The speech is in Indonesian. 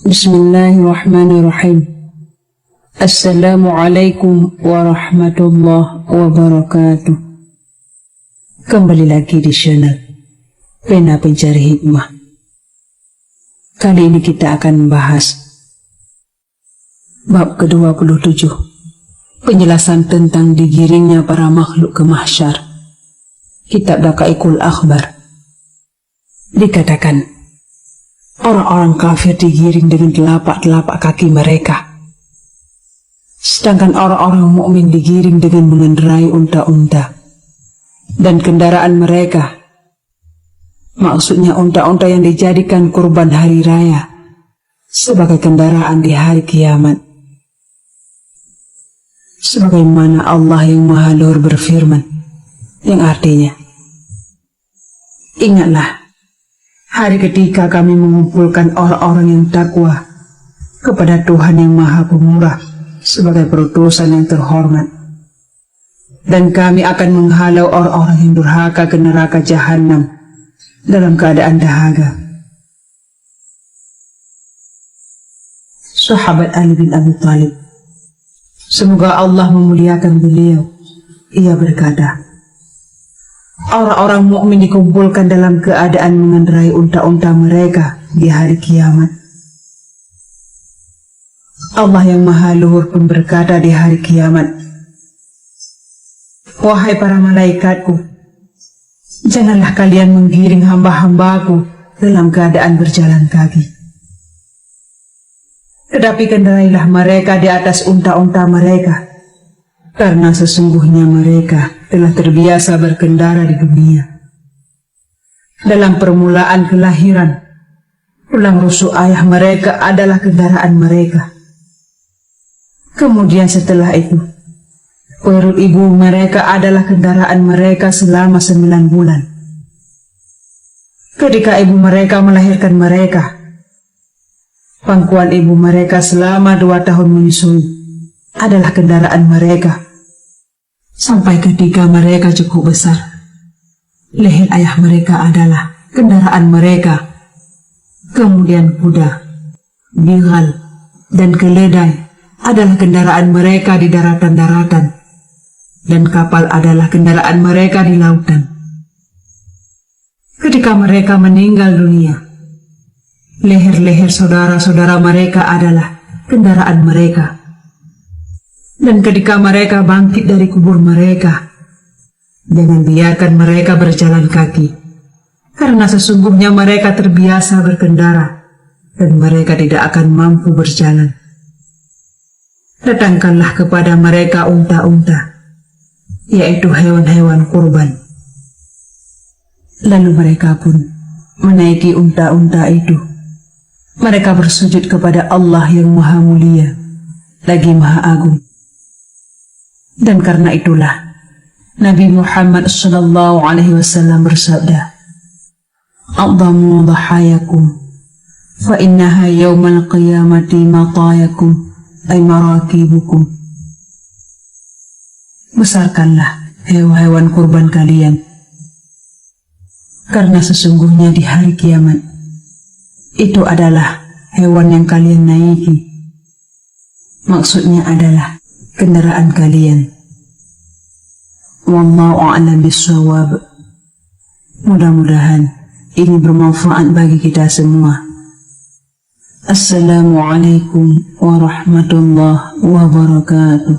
Bismillahirrahmanirrahim. Assalamualaikum warahmatullahi wabarakatuh. Kembali lagi di channel Pena Pencari Hikmah. Kali ini kita akan membahas bab ke-27, penjelasan tentang digiringnya para makhluk ke mahsyar. Kitab Daqaiqul Akhbar. Dikatakan, orang-orang kafir digiring dengan telapak-telapak kaki mereka, sedangkan orang-orang mukmin digiring dengan mengendarai unta-unta dan kendaraan mereka. Maksudnya unta-unta yang dijadikan kurban hari raya sebagai kendaraan di hari kiamat. Sebagaimana Allah yang Maha Luhur berfirman, yang artinya, ingatlah hari ketika kami mengumpulkan orang-orang yang takwa kepada Tuhan yang Maha Pemurah sebagai perutusan yang terhormat, dan kami akan menghalau orang-orang yang durhaka ke neraka Jahannam dalam keadaan dahaga. Sahabat Ali bin Abi Thalib, semoga Allah memuliakan beliau, ia berkata, orang-orang mukmin dikumpulkan dalam keadaan mengendarai unta-unta mereka di hari kiamat. Allah yang Maha Luhur pun berkata di hari kiamat, wahai para malaikatku, janganlah kalian menggiring hamba-hambaku dalam keadaan berjalan kaki, tetapi kendarailah mereka di atas unta-unta mereka, karena sesungguhnya mereka telah terbiasa berkendara di dunia. Dalam permulaan kelahiran, tulang rusuk ayah mereka adalah kendaraan mereka. Kemudian setelah itu, perut ibu mereka adalah kendaraan mereka selama 9 bulan. Ketika ibu mereka melahirkan mereka, pangkuan ibu mereka selama 2 tahun menyusui adalah kendaraan mereka. Sampai ketika mereka cukup besar, leher ayah mereka adalah kendaraan mereka. Kemudian kuda, bigal, dan keledai adalah kendaraan mereka di daratan-daratan, dan kapal adalah kendaraan mereka di lautan. Ketika mereka meninggal dunia, leher-leher saudara-saudara mereka adalah kendaraan mereka. Dan ketika mereka bangkit dari kubur mereka, jangan biarkan mereka berjalan kaki, karena sesungguhnya mereka terbiasa berkendara, dan mereka tidak akan mampu berjalan. Datangkanlah kepada mereka unta-unta, yaitu hewan-hewan kurban. Lalu mereka pun menaiki unta-unta itu. Mereka bersujud kepada Allah yang Maha Mulia, lagi Maha Agung. Dan karena itulah Nabi Muhammad SAW bersabda, "A'dhamu dhahayakum fa innaha yawmal qiyamati matayakum ay marakibukum." Besarkanlah hewan-hewan kurban kalian, karena sesungguhnya di hari kiamat itu adalah hewan yang kalian naiki. Maksudnya adalah kendaraan kalian. Wallahu a'lam bissawab. Mudah-mudahan ini bermanfaat bagi kita semua. Assalamualaikum warahmatullahi wabarakatuh.